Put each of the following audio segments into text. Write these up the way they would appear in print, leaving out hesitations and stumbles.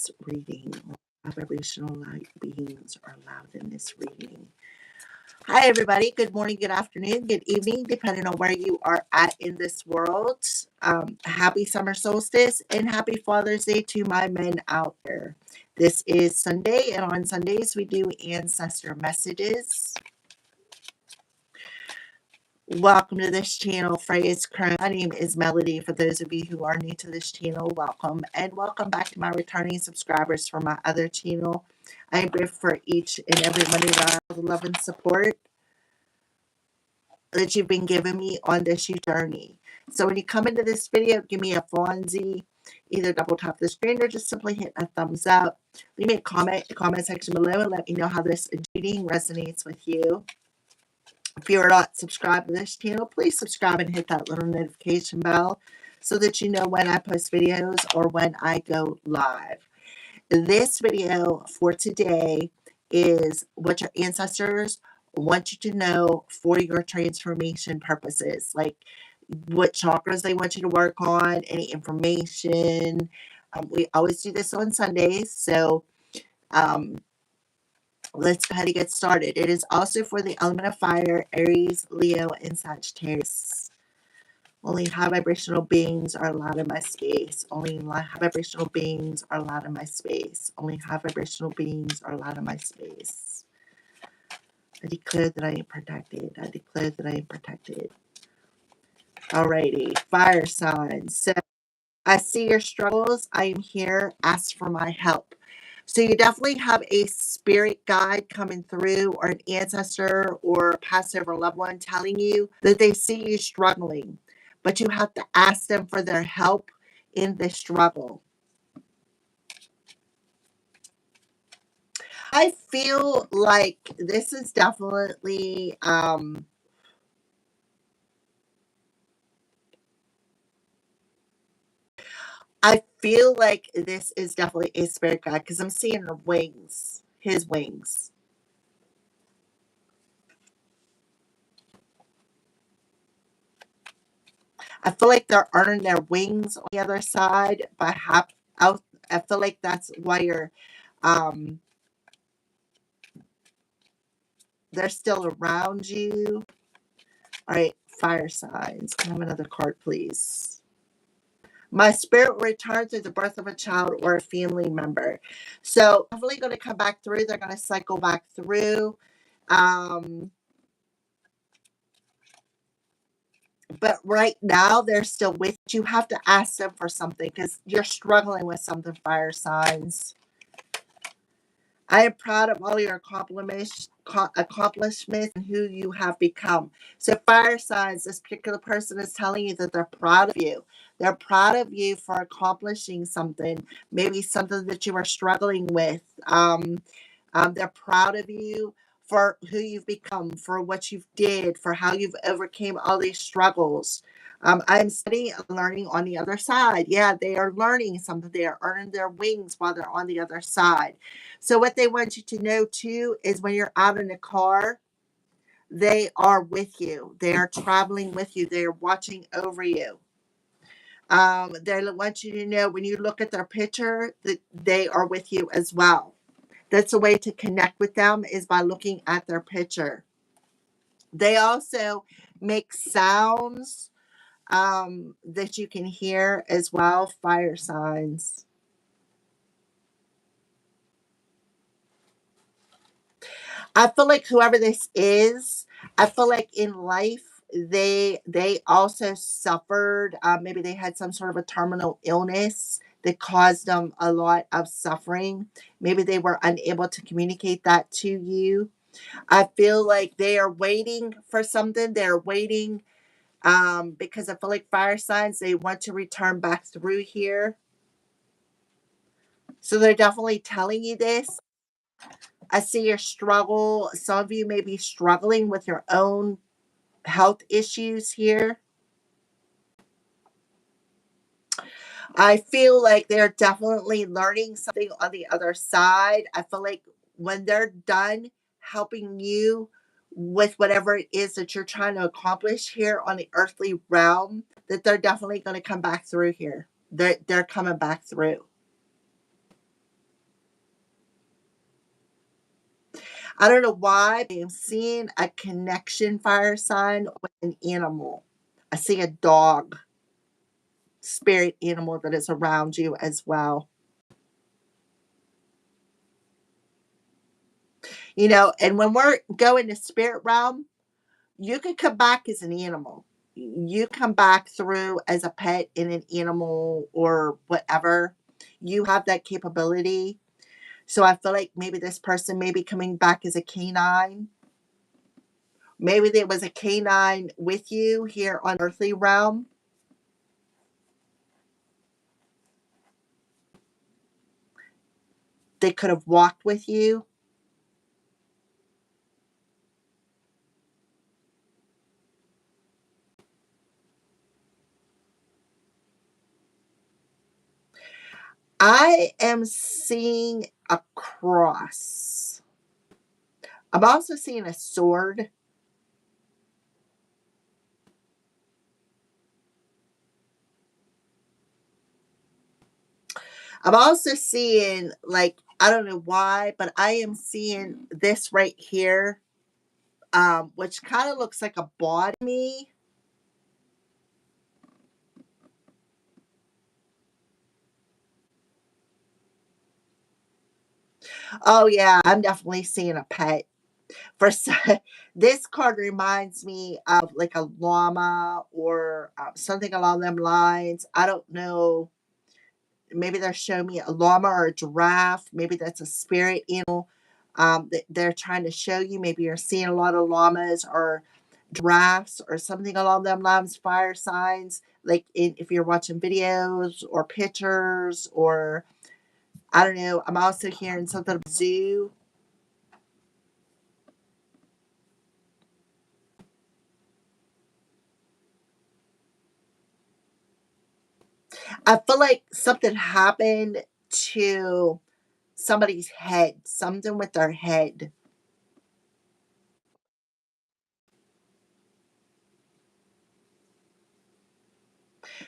this reading. Vibrational light beings are allowed in this reading. Hi, everybody. Good morning, good afternoon, good evening, depending on where you are at in this world. Happy summer solstice and happy Father's Day to my men out there. This is Sunday, and on Sundays we do ancestor messages. Welcome to this channel, Freya's Crown. My name is Melody. For those of you who are new to this channel, welcome. And welcome back to my returning subscribers from my other channel. I am grateful for each and every one of the love and support that you've been giving me on this journey. So when you come into this video, give me a Fonzie. Either double tap the screen or just simply hit a thumbs up. Leave me a comment in the comment section below and let me know how this reading resonates with you. If you are not subscribed to this channel, please subscribe and hit that little notification bell so that you know when I post videos or when I go live. This video for today is what your ancestors want you to know for your transformation purposes, like what chakras they want you to work on, any information. We always do this on Sundays, so let's go ahead and get started. It is also for the element of fire, Aries, Leo, and Sagittarius. Only high vibrational beings are allowed in my space. Only high vibrational beings are allowed in my space. Only high vibrational beings are allowed in my space. I declare that I am protected. I declare that I am protected. Alrighty, fire signs. So I see your struggles. I am here. Ask for my help. So you definitely have a spirit guide coming through, or an ancestor or a past over loved one telling you that they see you struggling, but you have to ask them for their help in this struggle. I feel like this is definitely I feel like this is definitely a spirit guide because I'm seeing her wings, his wings. I feel like they're earning their wings on the other side, but I feel like that's why they're still around you. All right, fire signs. Can I have another card, please? My spirit returns through the birth of a child or a family member. So definitely going to come back through. They're going to cycle back through. But right now, they're still with you. You have to ask them for something because you're struggling with something, fire signs. I am proud of all your accomplishments and who you have become. So fire signs, this particular person is telling you that they're proud of you. They're proud of you for accomplishing something, maybe something that you are struggling with. They're proud of you for who you've become, for what you've did, for how you've overcame all these struggles. I'm studying and learning on the other side. Yeah, they are learning something. They are earning their wings while they're on the other side. So what they want you to know too is when you're out in the car, they are with you. They are traveling with you. They are watching over you. They want you to know when you look at their picture that they are with you as well. That's a way to connect with them, is by looking at their picture. They also make sounds that you can hear as well, fire signs. I feel like whoever this is, I feel like in life they also suffered. Maybe they had some sort of a terminal illness that caused them a lot of suffering. Maybe they were unable to communicate that to you. I feel like they are waiting for something. They're waiting because I feel like fire signs, they want to return back through here. So they're definitely telling you this. I see your struggle. Some of you may be struggling with your own health issues here. I feel like they're definitely learning something on the other side. I feel like when they're done helping you with whatever it is that you're trying to accomplish here on the earthly realm, that they're definitely going to come back through here. They're coming back through. I don't know why, but I'm seeing a connection fire sign with an animal. I see a dog, spirit animal that is around you as well. You know, and when we're going to spirit realm, you could come back as an animal. You come back through as a pet in an animal or whatever. You have that capability. So I feel like maybe this person may be coming back as a canine. Maybe there was a canine with you here on earthly realm. They could have walked with you. I am seeing a cross. I'm also seeing a sword. I'm also seeing, like, I don't know why, but I am seeing this right here, which kind of looks like a body to me. Oh yeah, I'm definitely seeing a pet. For this card reminds me of like a llama or something along them lines. I don't know. Maybe they're showing me a llama or a giraffe. Maybe that's a spirit animal that they're trying to show you. Maybe you're seeing a lot of llamas or giraffes or something along them lines, fire signs. Like if you're watching videos or pictures, or I don't know. I'm also hearing something about zoo. I feel like something happened to somebody's head, something with their head.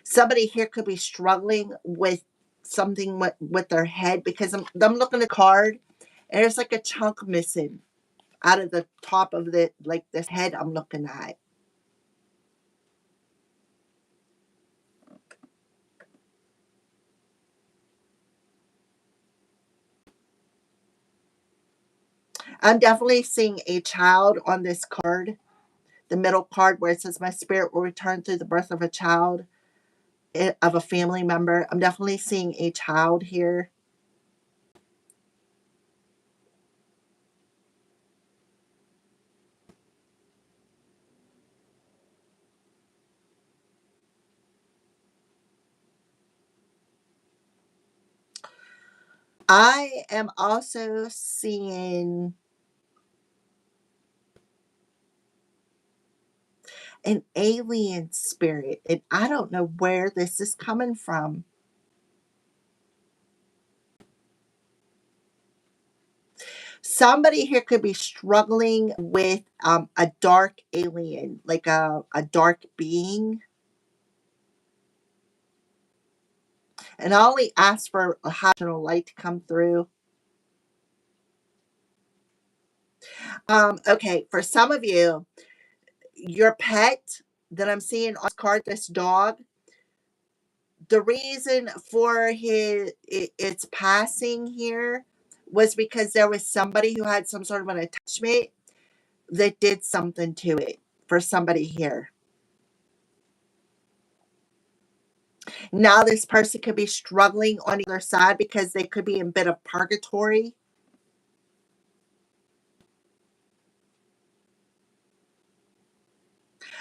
Somebody here could be struggling with something with their head because I'm looking at the card and there's like a chunk missing out of the top of the like this head I'm looking at. I'm definitely seeing a child on this card, the middle card where it says my spirit will return through the birth of a child, of a family member. I'm definitely seeing a child here. I am also seeing an alien spirit, and I don't know where this is coming from. Somebody here could be struggling with a dark alien, like a dark being. And I only ask for a high light to come through. Okay, for some of you, your pet that I'm seeing on this card, this dog, the reason for its passing here was because there was somebody who had some sort of an attachment that did something to it for somebody here. Now this person could be struggling on either side because they could be in a bit of purgatory.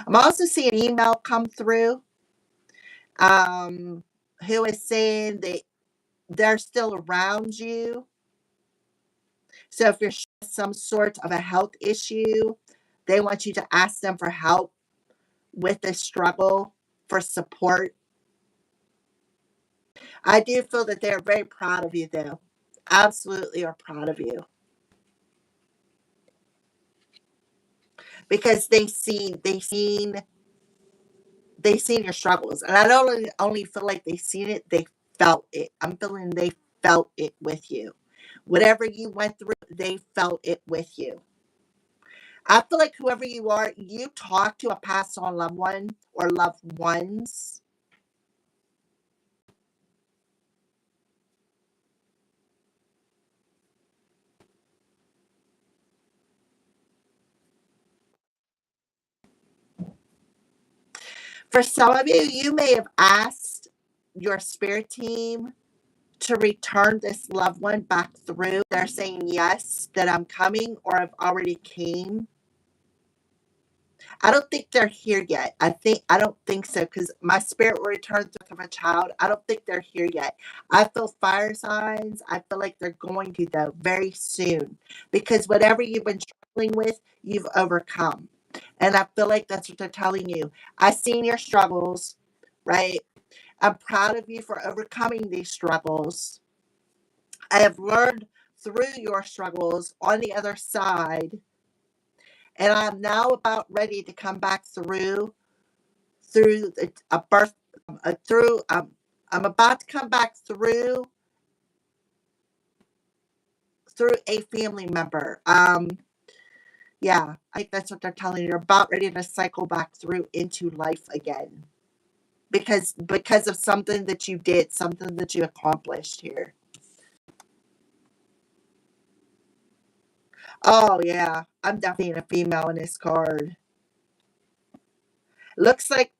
I'm also seeing an email come through um, who is saying that they're still around you. So if you're some sort of a health issue, they want you to ask them for help with this struggle, for support. I do feel that they're very proud of you, though. Absolutely are proud of you because they seen your struggles, and I don't only feel like they seen it, they felt it. I'm feeling they felt it with you, Whatever you went through, they felt it with you. I feel like whoever you are, you talk to a passed on loved one or loved ones. For some of you, you may have asked your spirit team to return this loved one back through. They're saying yes, that I'm coming, or I've already came. I don't think they're here yet. I don't think so, because my spirit will return through a child. I don't think they're here yet. I feel fire signs. I feel like they're going to, though, very soon, because whatever you've been struggling with, you've overcome. And I feel like that's what they're telling you. I've seen your struggles, right? I'm proud of you for overcoming these struggles. I have learned through your struggles on the other side, and I'm now about ready to come back through a birth, through. I'm about to come back through a family member. Yeah, I think that's what they're telling you. You're about ready to cycle back through into life again, because of something that you did, something that you accomplished here. Oh yeah, I'm definitely a female in this card. Looks like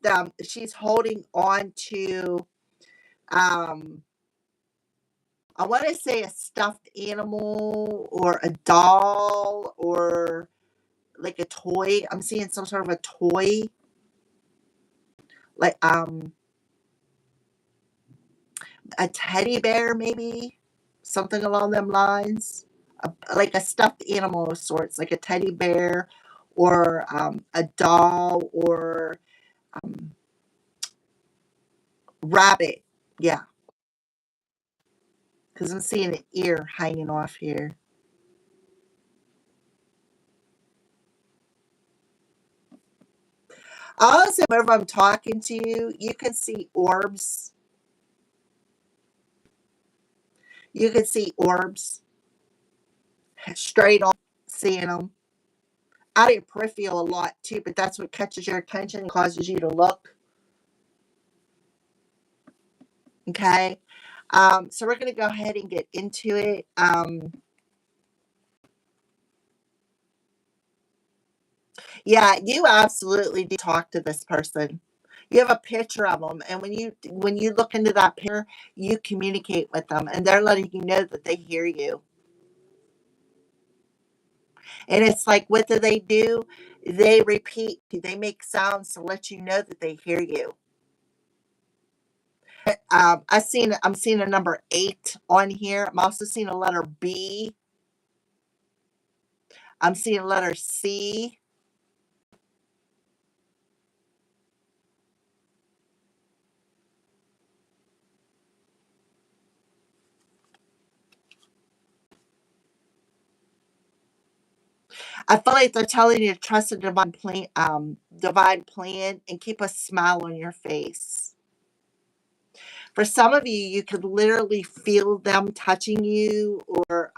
she's holding on to um I want to say a stuffed animal or a doll or like a toy. I'm seeing some sort of a toy, like a teddy bear, maybe something along them lines. Like a stuffed animal of sorts, like a teddy bear or a doll or um, rabbit. Yeah, because I'm seeing an ear hanging off here. Also, whenever I'm talking to you, you can see orbs. You can see orbs straight on, seeing them. Out of your peripheral a lot too, but that's what catches your attention and causes you to look. Okay. So we're going to go ahead and get into it. Yeah, you absolutely do talk to this person. You have a picture of them, and when you look into that picture, you communicate with them, and they're letting you know that they hear you. And it's like, what do? They repeat. They make sounds to let you know that they hear you. I'm seeing a number 8 on here. I'm also seeing a letter B. I'm seeing a letter C. I feel like they're telling you to trust the divine plan, and keep a smile on your face. For some of you, you could literally feel them touching you or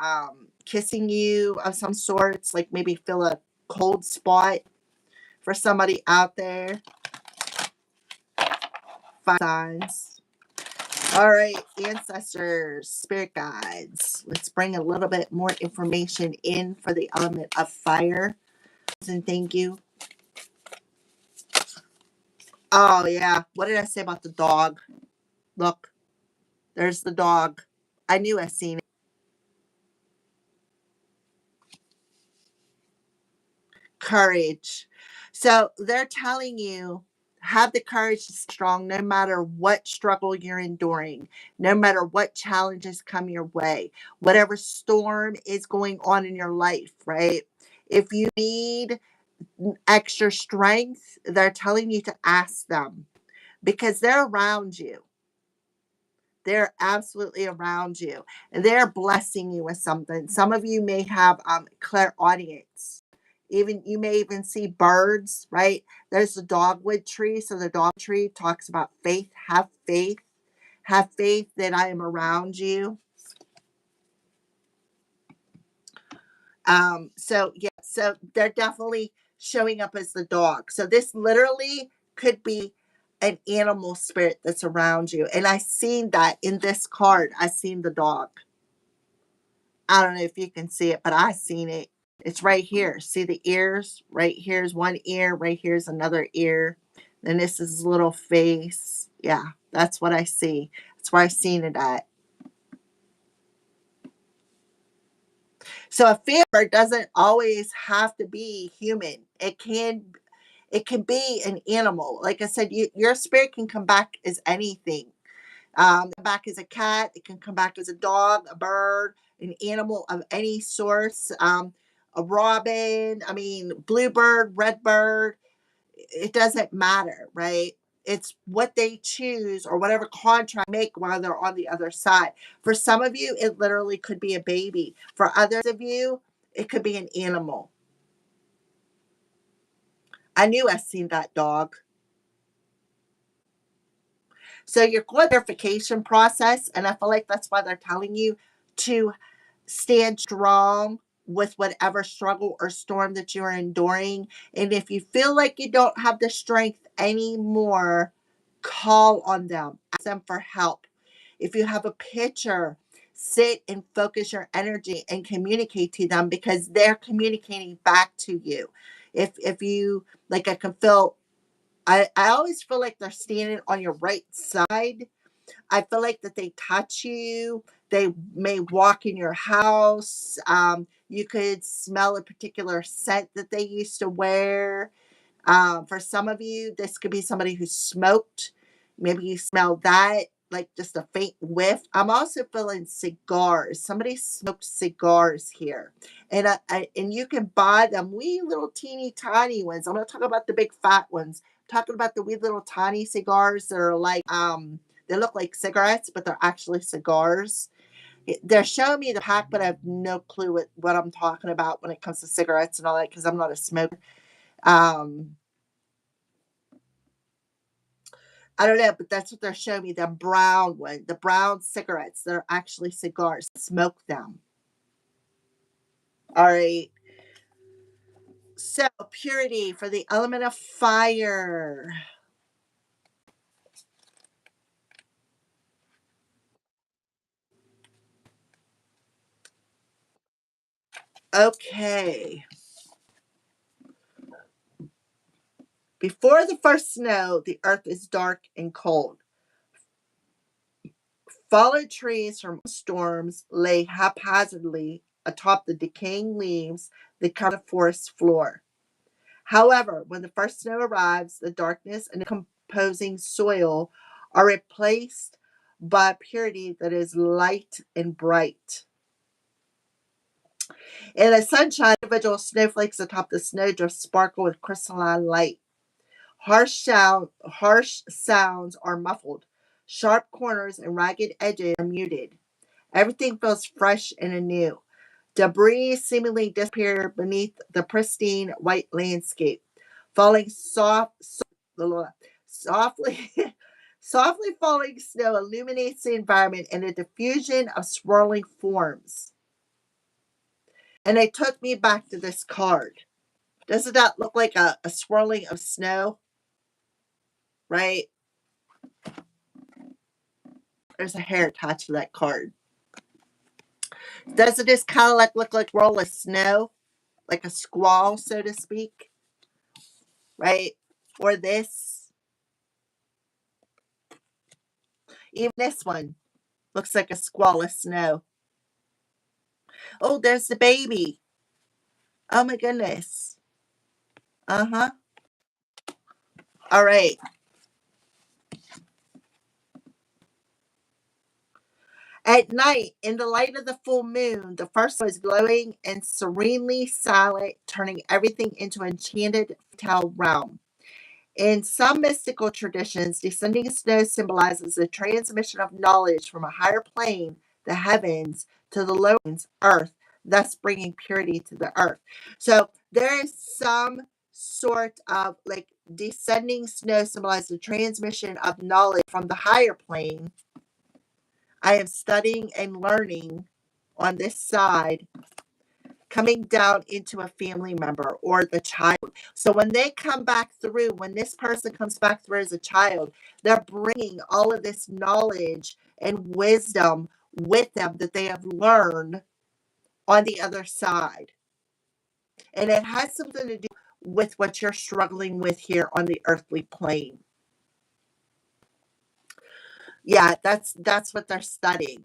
kissing you of some sorts, like maybe feel a cold spot for somebody out there. Five signs. All right, ancestors, spirit guides. Let's bring a little bit more information in for the element of fire. And thank you. Oh, yeah. What did I say about the dog? Look, there's the dog. I knew I seen it. Courage. So they're telling you, have the courage to stay strong no matter what struggle you're enduring, no matter what challenges come your way, whatever storm is going on in your life, right? If you need extra strength, they're telling you to ask them, because they're around you. They're absolutely around you, and they're blessing you with something. Some of you may have clairaudience. Even you may even see birds, right? There's the dogwood tree. So the dog tree talks about faith. Have faith. Have faith that I am around you. So yeah, so they're definitely showing up as the dog. So this literally could be an animal spirit that's around you. And I seen that in this card. I seen the dog. I don't know if you can see it, but I seen it. It's right here. See the ears? Right here's one ear. Right here's another ear. Then this is his little face. Yeah, that's what I see. That's where I seen it at. So a fear doesn't always have to be human. It can be an animal. Like I said, your spirit can come back as anything. Back as a cat. It can come back as a dog, a bird, an animal of any source. A robin. I mean, bluebird, redbird. It doesn't matter, right? It's what they choose or whatever contract make while they're on the other side. For some of you, it literally could be a baby. For others of you, it could be an animal. I knew I seen that dog. So you're going through the verification process, and I feel like that's why they're telling you to stand strong with whatever struggle or storm that you're enduring. And if you feel like you don't have the strength anymore, call on them, ask them for help. If you have a picture, sit and focus your energy and communicate to them because they're communicating back to you. If you like, I can feel I always feel like they're standing on your right side. I feel like that they touch you. They may walk in your house. You could smell a particular scent that they used to wear. For some of you, this could be somebody who smoked. Maybe you smell that, like just a faint whiff. I'm also feeling cigars. Somebody smoked cigars here, and and you can buy them wee little teeny tiny ones. I'm not talking about the big fat ones. I'm talking about the wee little tiny cigars that are like they look like cigarettes, but they're actually cigars. They're showing me the pack, but I have no clue what I'm talking about when it comes to cigarettes and all that because I'm not a smoker. Um, I don't know, but that's what they're showing me. The brown one, the brown cigarettes. They're actually cigars. Smoke them. All right. So purity for the element of fire. Okay. Before the first snow, the earth is dark and cold. Fallen trees from storms lay haphazardly atop the decaying leaves that cover the forest floor. However, when the first snow arrives, the darkness and decomposing soil are replaced by purity that is light and bright. In the sunshine, individual snowflakes atop the snowdrift sparkle with crystalline light. Harsh sounds are muffled. Sharp corners and ragged edges are muted. Everything feels fresh and anew. Debris seemingly disappear beneath the pristine white landscape, falling softly, softly falling snow illuminates the environment in a diffusion of swirling forms. And it took me back to this card. Doesn't that look like a swirling of snow? Right? There's a hair attached to that card. Doesn't this kind of like look like roll of snow? Like a squall, so to speak? Right? Or this. Even this one looks like a squall of snow. Oh, there's the baby. Oh my goodness. Uh-huh. All right. At night, in the light of the full moon, the first one is glowing and serenely silent, turning everything into an enchanted tale realm. In some mystical traditions, descending snow symbolizes the transmission of knowledge from a higher plane, the heavens, to the lower planes, earth, thus bringing purity to the earth. So there is some sort of like descending snow symbolizes the transmission of knowledge from the higher plane. I am studying and learning on this side coming down into a family member or the child. So when they come back through, when this person comes back through as a child, they're bringing all of this knowledge and wisdom with them that they have learned on the other side. And it has something to do with what you're struggling with here on the earthly plane. Yeah, that's what they're studying.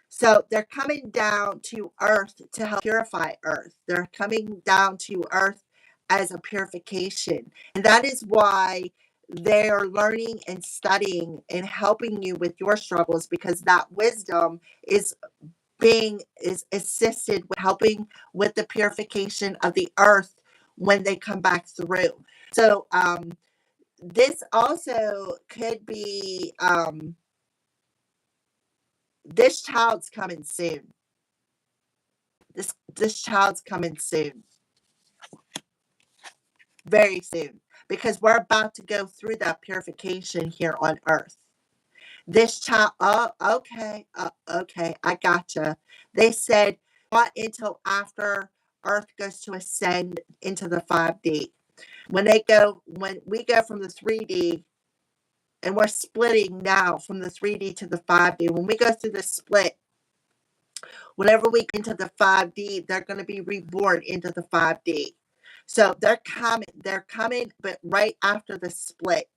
So they're coming down to earth to help purify earth. They're coming down to earth as a purification. And that is why they're learning and studying and helping you with your struggles, because that wisdom is assisted with helping with the purification of the earth when they come back through. So this also could be this child's coming soon. This child's coming soon, very soon, because we're about to go through that purification here on earth. This child, oh, okay, okay, I gotcha. They said not until after earth goes to ascend into the 5D. When we go from the 3D, and we're splitting now from the 3D to the 5D. When we go through the split, whenever we get into the 5D, they're going to be reborn into the 5D. So they're coming, but right after the split.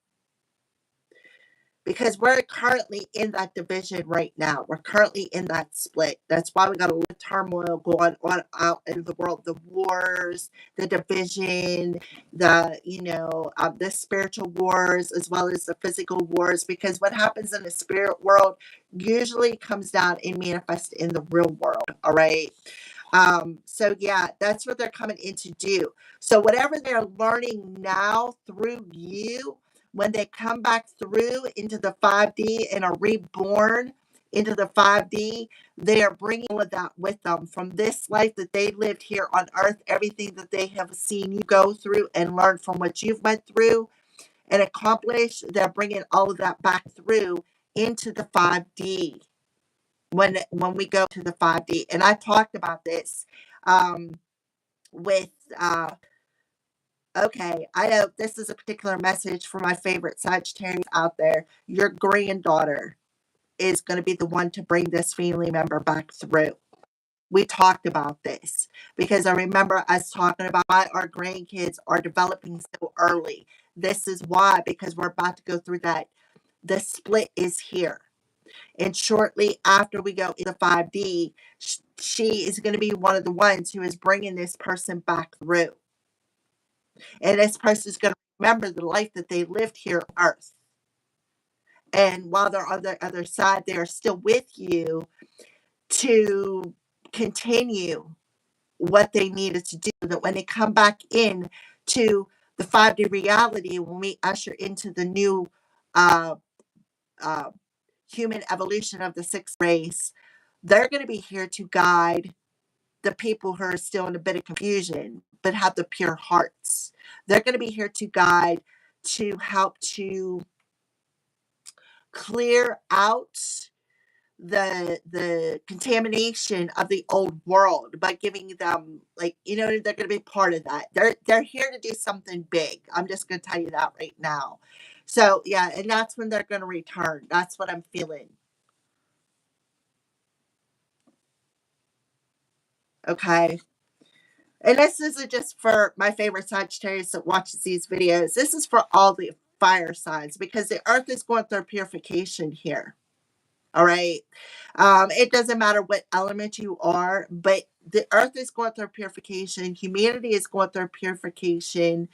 Because we're currently in that division right now. We're currently in that split. That's why we got a lot of turmoil going on out in the world. The wars, the division, the spiritual wars, as well as the physical wars. Because what happens in the spirit world usually comes down and manifests in the real world. All right. So yeah, that's what they're coming in to do. So whatever they're learning now through you, when they come back through into the 5D and are reborn into the 5D, they are bringing all of that with them from this life that they lived here on earth, everything that they have seen you go through and learn from what you've went through and accomplished. They're bringing all of that back through into the 5D when we go to the 5D. And I talked about this with okay, I know this is a particular message for my favorite Sagittarius out there. Your granddaughter is going to be the one to bring this family member back through. We talked about this because I remember us talking about why our grandkids are developing so early. This is why, because we're about to go through that. The split is here. And shortly after we go into 5D, she is going to be one of the ones who is bringing this person back through. And this person is going to remember the life that they lived here on earth. And while they're on the other side, they are still with you to continue what they needed to do. That when they come back in to the 5D reality, when we usher into the new uh, uh, human evolution of the sixth race, they're going to be here to guide the people who are still in a bit of confusion, but have the pure hearts. They're going to be here to guide, to help to clear out the contamination of the old world by giving them, like, they're going to be part of that. They're here to do something big. I'm just going to tell you that right now. So yeah, and that's when they're going to return. That's what I'm feeling. Okay. And this isn't just for my favorite Sagittarius that watches these videos. This is for all the fire signs, because the earth is going through purification here. All right. It doesn't matter what element you are, but the earth is going through purification. Humanity is going through purification.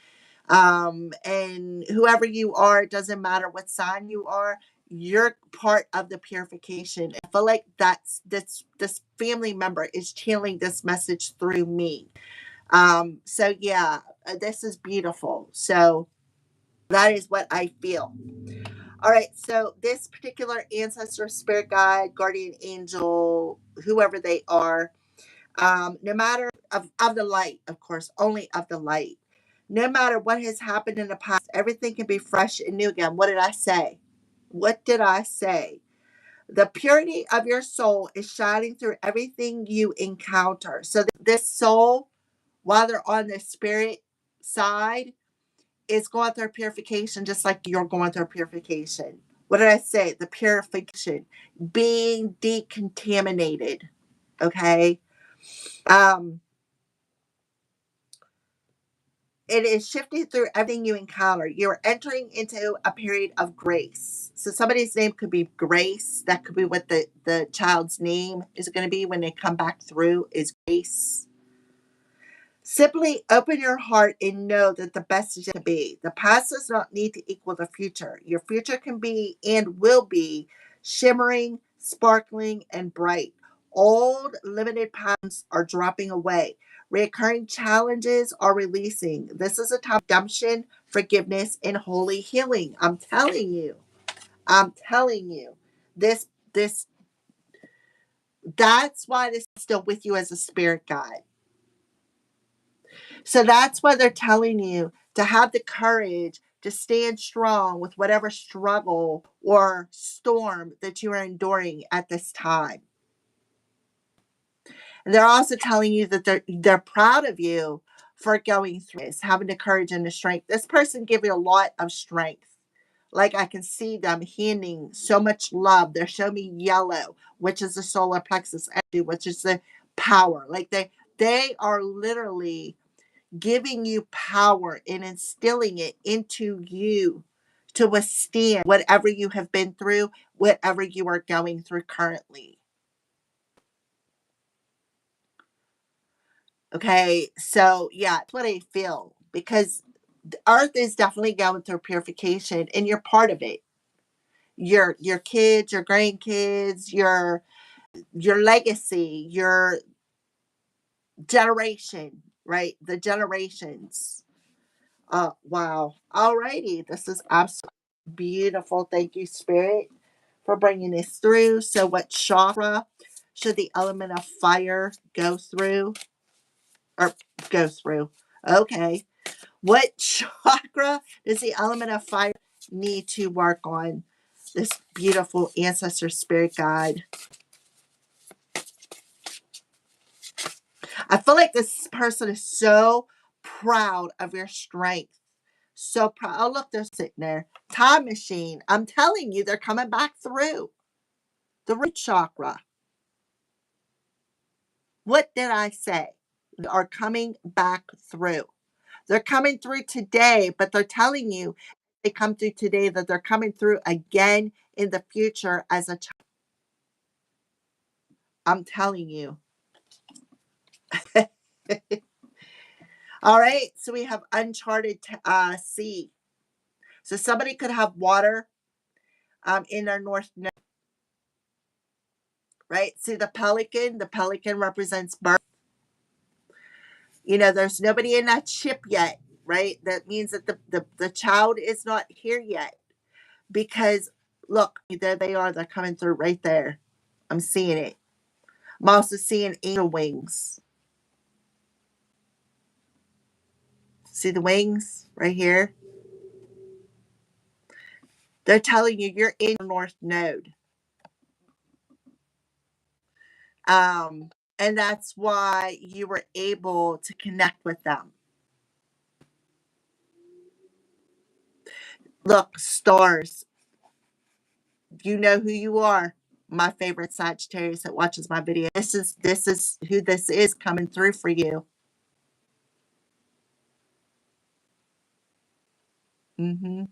And whoever you are, it doesn't matter what sign you are, you're part of the purification. I feel like that's this family member is channeling this message through me. So yeah, this is beautiful. So that is what I feel. All right. So this particular ancestor, spirit guide, guardian angel, whoever they are, no matter of the light, of course, only of the light. No matter what has happened in the past, everything can be fresh and new again. What did I say? What did I say? The purity of your soul is shining through everything you encounter. So this soul, while they're on the spirit side, is going through purification just like you're going through purification. What did I say? The purification, being decontaminated. Okay. Um, it is shifting through everything you encounter. You're entering into a period of grace. So somebody's name could be Grace. That could be what the child's name is going to be when they come back through, is Grace. Simply open your heart and know that the best is to be. The past does not need to equal the future. Your future can be and will be shimmering, sparkling, and bright. Old limited patterns are dropping away. Recurring challenges are releasing. This is a time of redemption, forgiveness, and holy healing. I'm telling you. I'm telling you. This that's why this is still with you as a spirit guide. So that's why they're telling you to have the courage to stand strong with whatever struggle or storm that you are enduring at this time. And they're also telling you that they're proud of you for going through this, having the courage and the strength. This person gives you a lot of strength. Like I can see them handing so much love. They're showing me yellow, which is the solar plexus energy, which is the power. Like they are literally giving you power and instilling it into you to withstand whatever you have been through, whatever you are going through currently. Okay, so yeah, that's what I feel, because the earth is definitely going through purification and you're part of it. Your kids, your grandkids, your legacy, your generation, right? The generations. Wow. Alrighty. This is absolutely beautiful. Thank you, Spirit, for bringing this through. So, what chakra should the element of fire go through? Or go through? Okay. What chakra does the element of fire need to work on? This beautiful ancestor spirit guide. I feel like this person is so proud of your strength. So proud. Oh, look, they're sitting there. Time machine. I'm telling you, they're coming back through. The root chakra. What did I say? They are coming back through. They're coming through today, but they're telling you they come through today that they're coming through again in the future as a child. I'm telling you. All right. So we have uncharted sea. So somebody could have water in their north node, right? See the pelican? The pelican represents birth. You know, there's nobody in that ship yet, right? That means that the child is not here yet. Because look, there they are, they're coming through right there. I'm seeing it. I'm also seeing angel wings. See the wings right here? They're telling you you're in your north node. Um, and that's why you were able to connect with them. Look, stars, you know who you are. My favorite Sagittarius that watches my video. This is who this is coming through for you. Mm-hmm.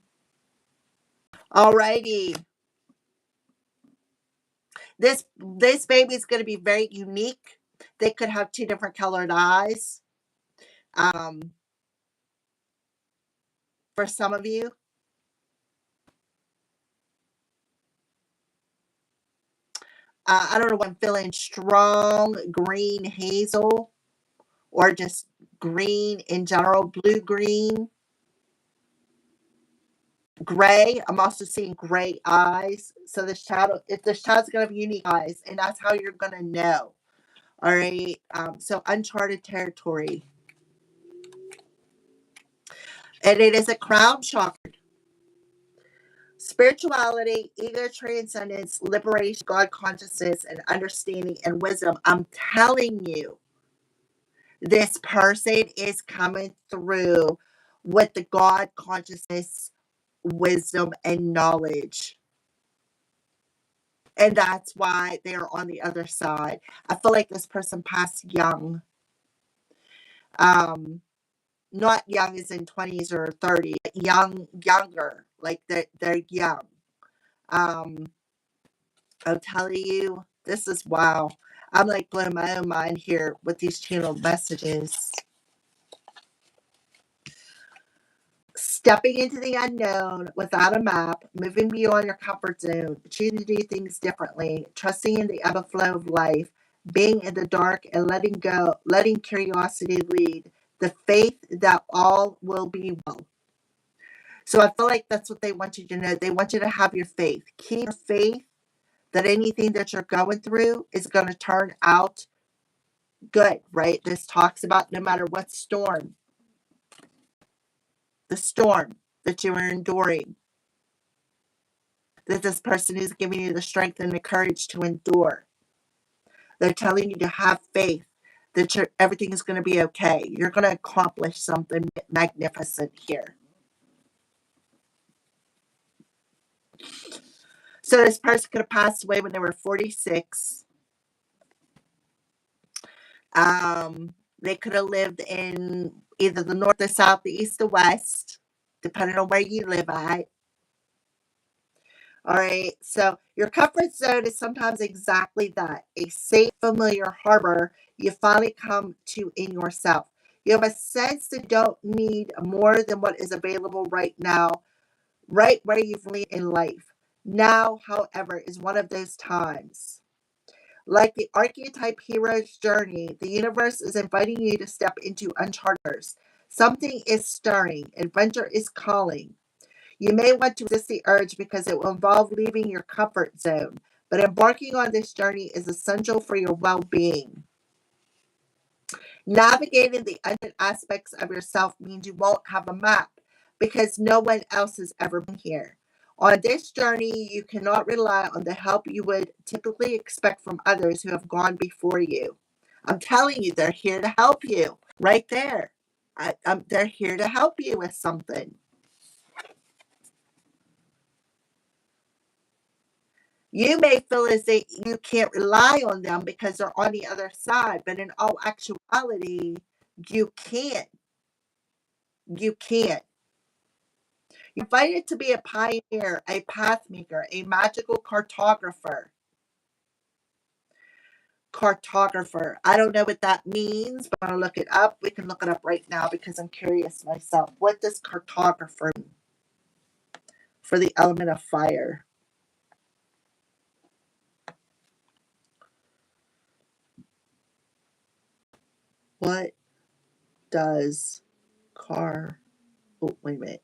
Alrighty. This baby is going to be very unique. They could have two different colored eyes. Um, for some of you, I don't know what I'm feeling. Strong green hazel, or just green in general, blue green, gray. I'm also seeing gray eyes. So if this child's gonna have unique eyes, and that's how you're gonna know. All right. So uncharted territory, and it is a crown chakra. Spirituality, ego transcendence, liberation, God consciousness, and understanding and wisdom. I'm telling you, this person is coming through with the God consciousness, wisdom, and knowledge. And that's why they're on the other side. I feel like this person passed young. Um, Not young as in 20s or 30, younger. Like they're young. Um, I'm telling you, this is wow. I'm like blowing my own mind here with these channeled messages. Stepping into the unknown without a map, moving beyond your comfort zone, choosing to do things differently, trusting in the ebb and flow of life, being in the dark and letting go, letting curiosity lead, the faith that all will be well. So I feel like that's what they want you to know. They want you to have your faith. Keep your faith that anything that you're going through is going to turn out good, right? This talks about no matter what storm, the storm that you are enduring, that this person is giving you the strength and the courage to endure. They're telling you to have faith that everything is going to be okay. You're going to accomplish something magnificent here. So this person could have passed away when they were 46. They could have lived in either the north, the south, the east, the west, depending on where you live at. All right. So your comfort zone is sometimes exactly that, a safe, familiar harbor you finally come to in yourself. You have a sense that you don't need more than what is available right now, right where you've landed in life. Now, however, is one of those times. Like the archetype hero's journey, the universe is inviting you to step into uncharted waters. Something is stirring, adventure is calling. You may want to resist the urge because it will involve leaving your comfort zone, but embarking on this journey is essential for your well being. Navigating the unknown aspects of yourself means you won't have a map because no one else has ever been here. On this journey, you cannot rely on the help you would typically expect from others who have gone before you. I'm telling you, they're here to help you right there. They're here to help you with something. You may feel as if you can't rely on them because they're on the other side, but in all actuality, you can. You can. You're invited to be a pioneer, a path maker, a magical cartographer. Cartographer. I don't know what that means, but I'm going to look it up. We can look it up right now because I'm curious myself. What does cartographer mean for the element of fire? What does car... Oh, wait a minute.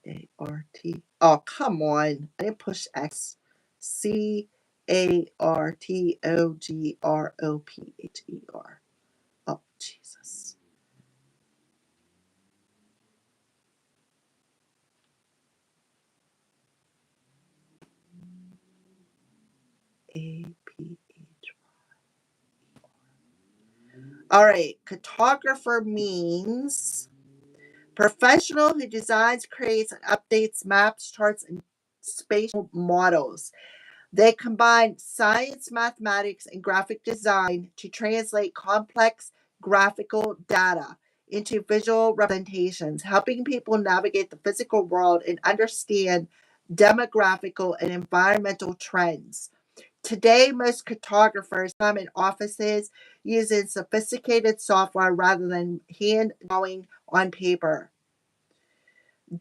A-R-T. Oh, come on. I didn't push X. Cartogropher. Oh, Jesus. A-P-H. All right. Cartographer means professional who designs, creates, and updates maps, charts, and spatial models. They combine science, mathematics, and graphic design to translate complex graphical data into visual representations, helping people navigate the physical world and understand demographical and environmental trends. Today, most cartographers come in offices using sophisticated software rather than hand drawing on paper.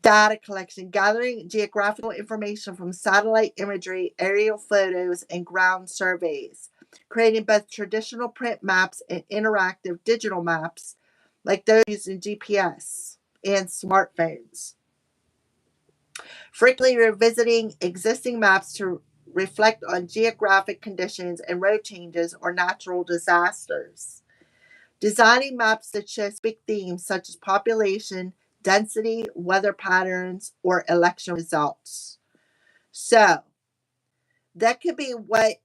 Data collection, gathering geographical information from satellite imagery, aerial photos, and ground surveys, creating both traditional print maps and interactive digital maps like those used in GPS and smartphones. Frequently revisiting existing maps to reflect on geographic conditions and road changes or natural disasters. Designing maps that show big themes such as population, density, weather patterns, or election results. So that could be what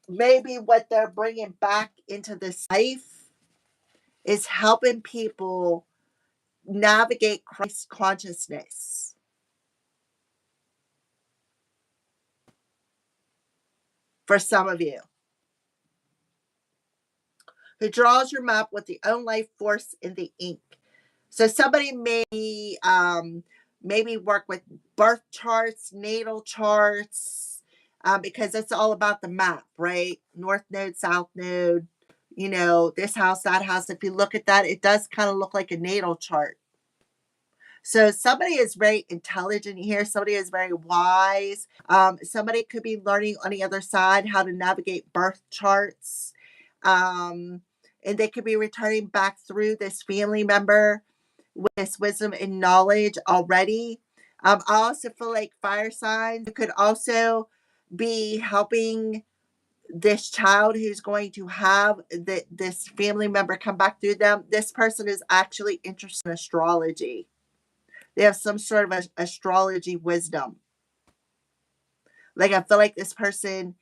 maybe what they're bringing back into this life is helping people navigate Christ consciousness. For some of you, who draws your map with the own life force in the ink. So somebody may maybe work with birth charts, natal charts, because it's all about the map, right? North node, south node, this house, that house. If you look at that, it does kind of look like a natal chart. So somebody is very intelligent here. Somebody is very wise. Somebody could be learning on the other side how to navigate birth charts. And they could be returning back through this family member with this wisdom and knowledge already. I also feel like fire signs could also be helping this child who's going to have this family member come back through them. This person is actually interested in astrology. They have some sort of astrology wisdom. Like, I feel like this person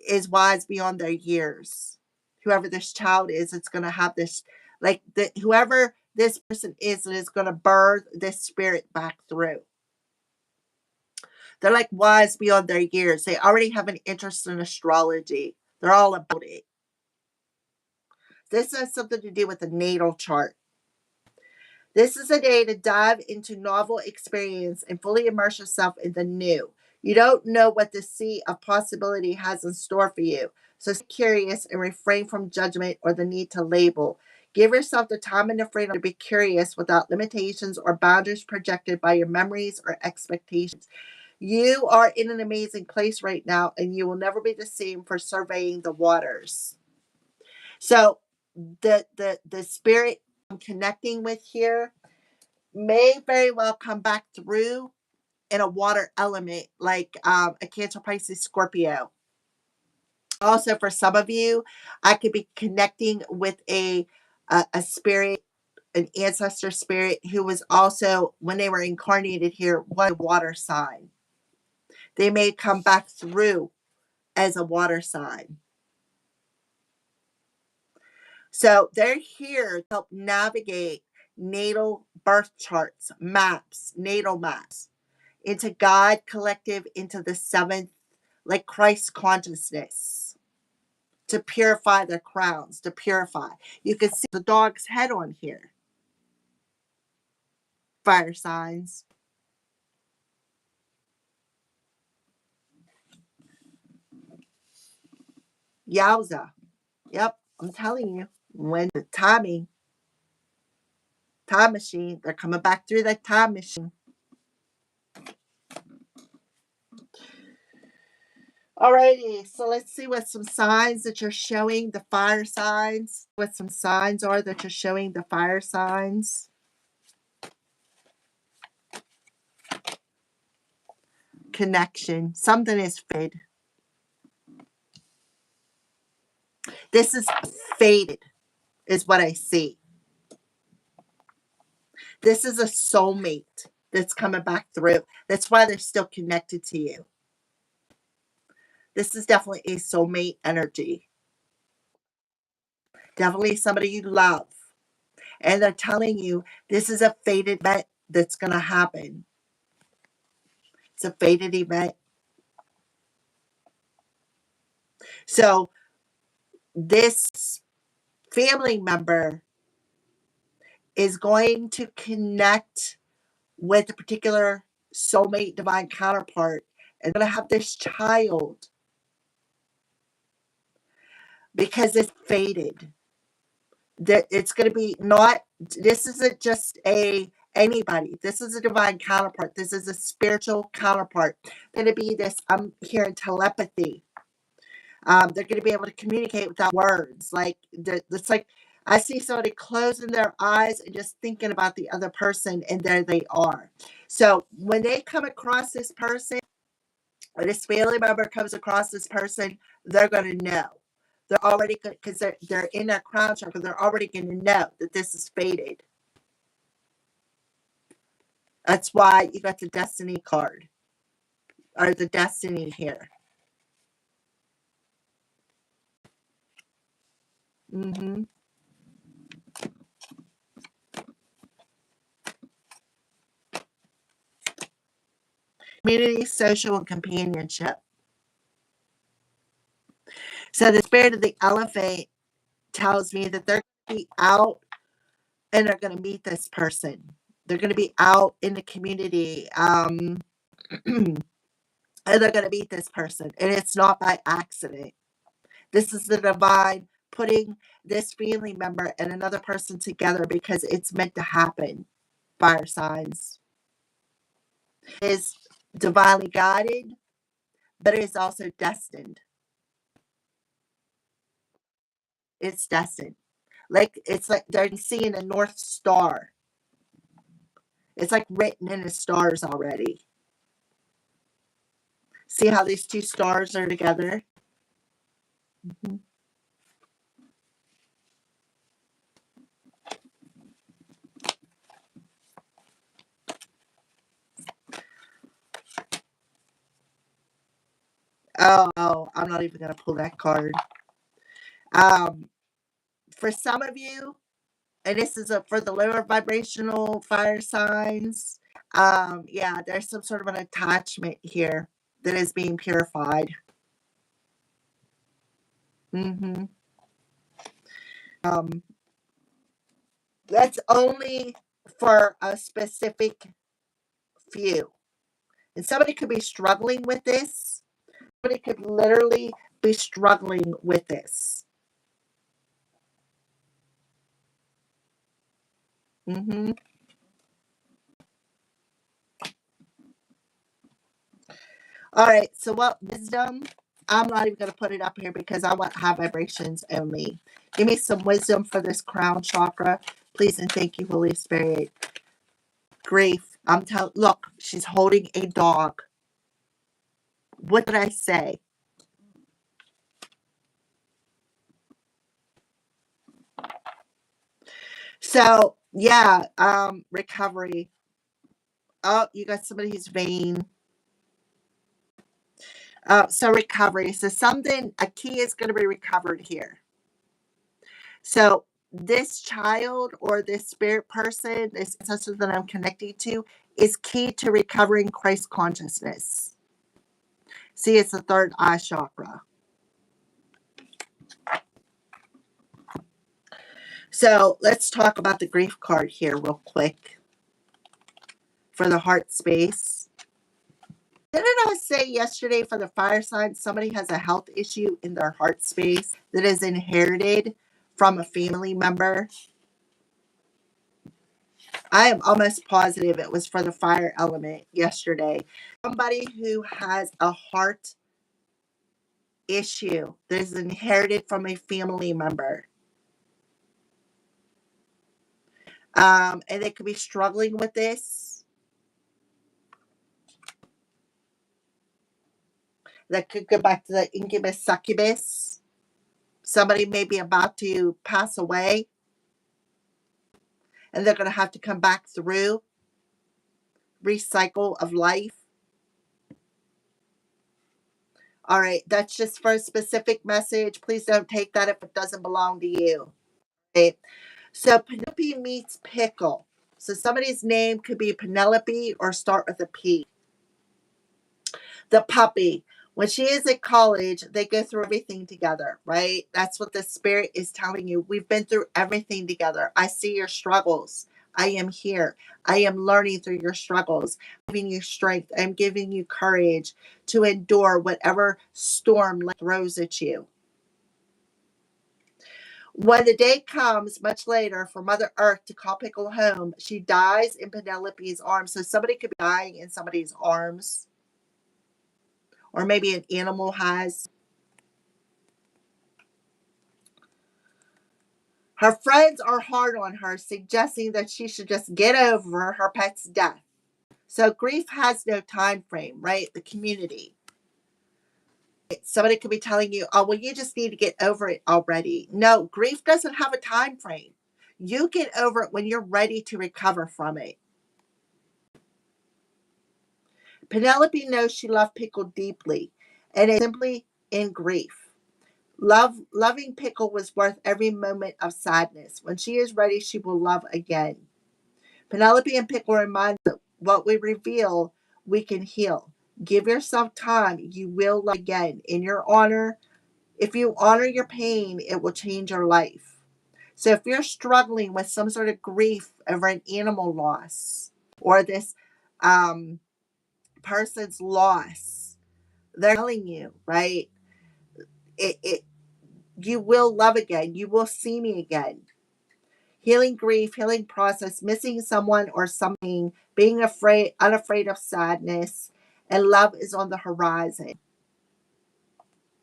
is wise beyond their years. Whoever this child is, it's going to have this, like, whoever this person is going to birth this spirit back through. They're like wise beyond their years. They already have an interest in astrology. They're all about it. This has something to do with the natal chart. This is a day to dive into novel experience and fully immerse yourself in the new. You don't know what the sea of possibility has in store for you. So stay curious and refrain from judgment or the need to label. Give yourself the time and the freedom to be curious without limitations or boundaries projected by your memories or expectations. You are in an amazing place right now, and you will never be the same for surveying the waters. So the spirit I'm connecting with here may very well come back through in a water element, like a Cancer, Pisces, Scorpio. Also, for some of you, I could be connecting with a spirit, an ancestor spirit who was also, when they were incarnated here, was a water sign. They may come back through as a water sign. So they're here to help navigate natal birth charts, maps, natal maps, into God collective, into the seventh, like Christ consciousness, to purify their crowns, to purify. You can see the dog's head on here. Fire signs. Yowza. Yep, I'm telling you. When the time machine, they're coming back through that time machine. Alrighty, so let's see what some signs that you're showing the fire signs. What some signs are that you're showing the fire signs. Connection. Something is fated. This is fated, is what I see. This is a soulmate that's coming back through. That's why they're still connected to you. This is definitely a soulmate energy. Definitely somebody you love. And they're telling you this is a fated event that's going to happen. It's a fated event. So this family member is going to connect with a particular soulmate divine counterpart and going to have this child because it's fated. That it's going to be not, this isn't just anybody. This is a divine counterpart. This is a spiritual counterpart. Going to be this, I'm hearing telepathy. They're going to be able to communicate without words. Like, it's like I see somebody closing their eyes and just thinking about the other person, and there they are. So when they come across this person, or this family member comes across this person, they're going to know. They're already good because they're in their crown chakra. They're already going to know that this is fated. That's why you got the destiny card or the destiny here. Mm-hmm. Community, social, and companionship. So the spirit of the elephant tells me that they're going to be out and they're going to meet this person. They're going to be out in the community, and they're going to meet this person. And it's not by accident. This is the divine putting this family member and another person together because it's meant to happen. Fire signs. It is divinely guided, but it is also destined. It's destined. Like it's like they're seeing a North Star. It's like written in the stars already. See how these two stars are together? Mm-hmm. Oh, I'm not even going to pull that card. Um, for some of you, and this is for the lower vibrational fire signs, yeah, there's some sort of an attachment here that is being purified. Mm-hmm. Um, that's only for a specific few. And somebody could be struggling with this. Somebody could literally be struggling with this. Mm-hmm. All right. So what wisdom? I'm not even going to put it up here because I want high vibrations only. Give me some wisdom for this crown chakra, please, and thank you, Holy Spirit. Grief. I'm telling. Look, she's holding a dog. What did I say? So yeah, recovery. Oh, you got somebody who's vain. So recovery. So something, a key is going to be recovered here. So this child or this spirit person, this ancestor that I'm connecting to, is key to recovering Christ consciousness. See, it's the third eye chakra. So let's talk about the grief card here real quick for the heart space. Didn't I say yesterday for the fire sign, somebody has a health issue in their heart space that is inherited from a family member? I am almost positive it was for the fire element yesterday. Somebody who has a heart issue that is inherited from a family member. And they could be struggling with this. That could go back to the incubus succubus. Somebody may be about to pass away and they're going to have to come back through recycle of life. All right, that's just for a specific message. Please don't take that if it doesn't belong to you. Okay. So Penelope meets pickle. So somebody's name could be Penelope or start with a P. The puppy. When she is at college, they go through everything together, right? That's what the spirit is telling you. We've been through everything together. I see your struggles. I am here. I am learning through your struggles. I'm giving you strength. I'm giving you courage to endure whatever storm life throws at you. When the day comes much later for Mother Earth to call Pickle home, she dies in Penelope's arms. So somebody could be dying in somebody's arms. Or maybe an animal has. Her friends are hard on her, suggesting that she should just get over her pet's death. So grief has no time frame, right? The community. Somebody could be telling you, oh, well, you just need to get over it already. No, grief doesn't have a time frame. You get over it when you're ready to recover from it. Penelope knows she loved Pickle deeply and is simply in grief. Loving Pickle was worth every moment of sadness. When she is ready, she will love again. Penelope and Pickle remind us that what we reveal, we can heal. Give yourself time. You will love again. In your honor, if you honor your pain, it will change your life. So if you're struggling with some sort of grief over an animal loss or this um, person's loss, they're telling you, right? It you will love again. You will see me again. Healing grief, healing process, missing someone or something, being afraid, unafraid of sadness, and love is on the horizon.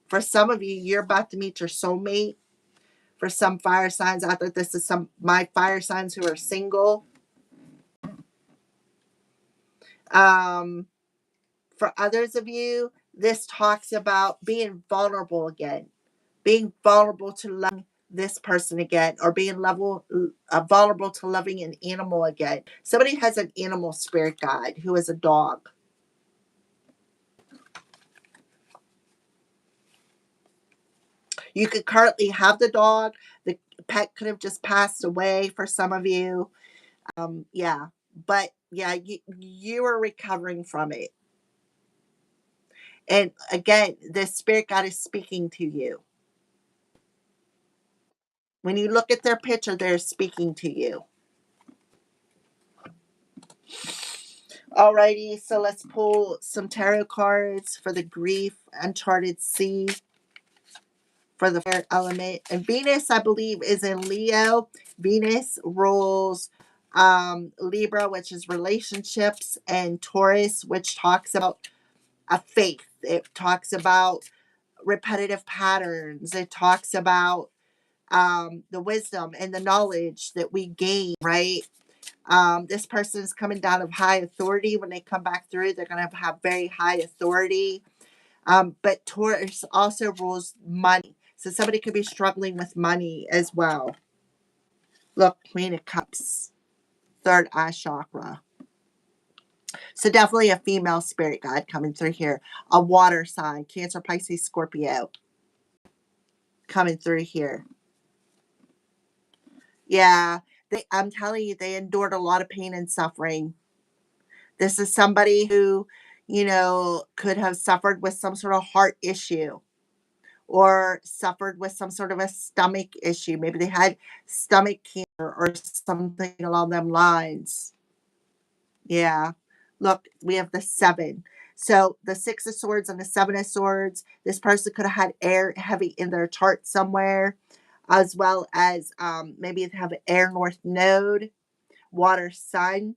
For some of you, you're about to meet your soulmate. For some fire signs out there, this is some my fire signs who are single. Um, for others of you, this talks about being vulnerable again, being vulnerable to loving this person again, or being vulnerable to loving an animal again. Somebody has an animal spirit guide who is a dog. You could currently have the dog. The pet could have just passed away for some of you. Yeah, but yeah, you are recovering from it. And again, the spirit guide is speaking to you. When you look at their picture, they're speaking to you. Alrighty, so let's pull some tarot cards for the grief, uncharted sea, for the fire element. And Venus, I believe, is in Leo. Venus rules Libra, which is relationships, and Taurus, which talks about a faith. It talks about repetitive patterns. It talks about the wisdom and the knowledge that we gain, right? This person is coming down of high authority. When they come back through, they're going to have very high authority. But Taurus also rules money. So somebody could be struggling with money as well. Look, Queen of Cups, third eye chakra. So definitely a female spirit guide coming through here. A water sign, Cancer, Pisces, Scorpio, coming through here. Yeah, I'm telling you, they endured a lot of pain and suffering. This is somebody who, could have suffered with some sort of heart issue or suffered with some sort of a stomach issue. Maybe they had stomach cancer or something along them lines. Yeah. Look, we have the seven. So the Six of Swords and the Seven of Swords, this person could have had air heavy in their chart somewhere, as well as maybe they have an air north node, water sun.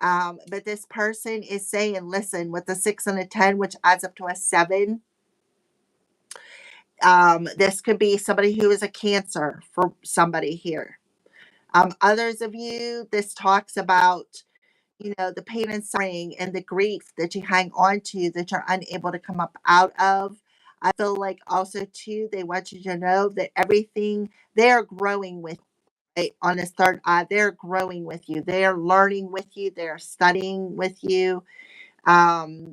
But this person is saying, listen, with the 6 and a 10, which adds up to a 7, this could be somebody who is a Cancer for somebody here. Others of you, this talks about, the pain and suffering and the grief that you hang on to that you're unable to come up out of. I feel like also, too, they want you to know that everything, they're growing with on this third eye, they're growing with you. They are learning with you. They're studying with you.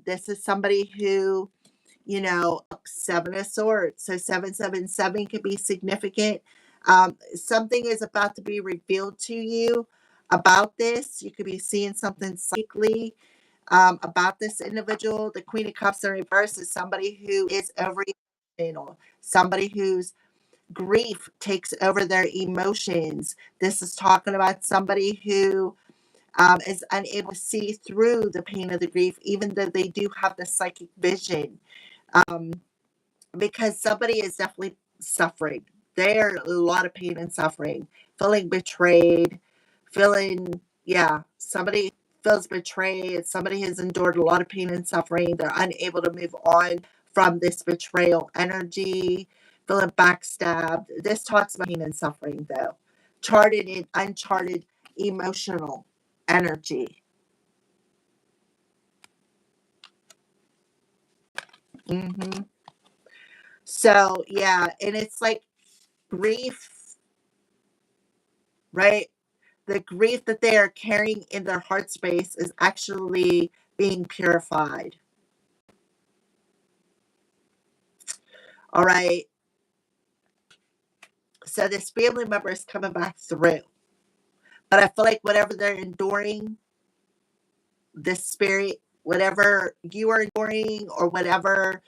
This is somebody who, Seven of Swords. So 777 could be significant. Something is about to be revealed to you about this. You could be seeing something psychically about this individual. The Queen of Cups in reverse is somebody who is over emotional, somebody whose grief takes over their emotions. This is talking about somebody who is unable to see through the pain of the grief, even though they do have the psychic vision. Um, because somebody is definitely suffering. There a lot of pain and suffering, feeling betrayed, somebody feels betrayed. Somebody has endured a lot of pain and suffering. They're unable to move on from this betrayal energy, feeling backstabbed. This talks about pain and suffering, though. Charted and uncharted emotional energy. Hmm. So, yeah, and it's like grief, right? The grief that they are carrying in their heart space is actually being purified. All right. So this family member is coming back through. But I feel like whatever they're enduring, this spirit, whatever you are enduring or whatever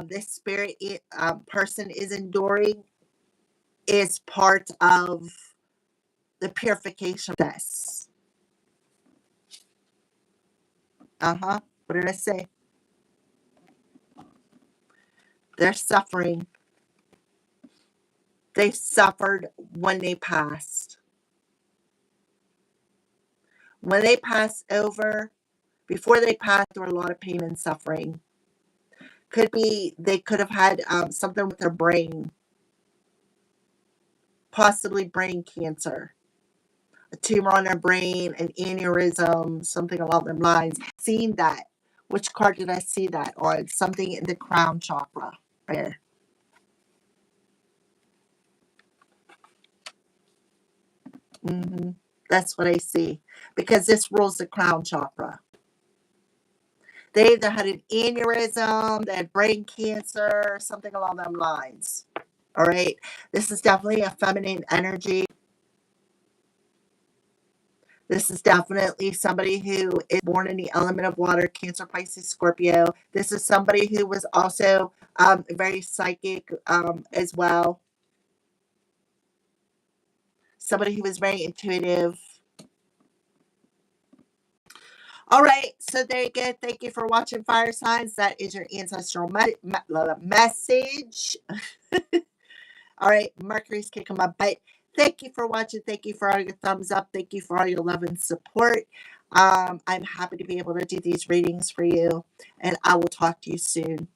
this spirit person is enduring is part of the purification process. Uh-huh. What did I say? They're suffering. They suffered when they passed. When they passed over, before they passed, there were a lot of pain and suffering. Could be they could have had something with their brain, possibly brain cancer, a tumor on their brain, an aneurysm, something along them lines. Seen that. Which card did I see that on? Something in the crown chakra. Right there. Mm-hmm. That's what I see. Because this rules the crown chakra. They either had an aneurysm, they had brain cancer, something along them lines. All right. This is definitely a feminine energy. This is definitely somebody who is born in the element of water, Cancer, Pisces, Scorpio. This is somebody who was also very psychic as well. Somebody who was very intuitive. All right, so there you go. Thank you for watching Fire Signs. That is your ancestral message. All right, Mercury's kicking my butt. Thank you for watching. Thank you for all your thumbs up. Thank you for all your love and support. I'm happy to be able to do these readings for you, and I will talk to you soon.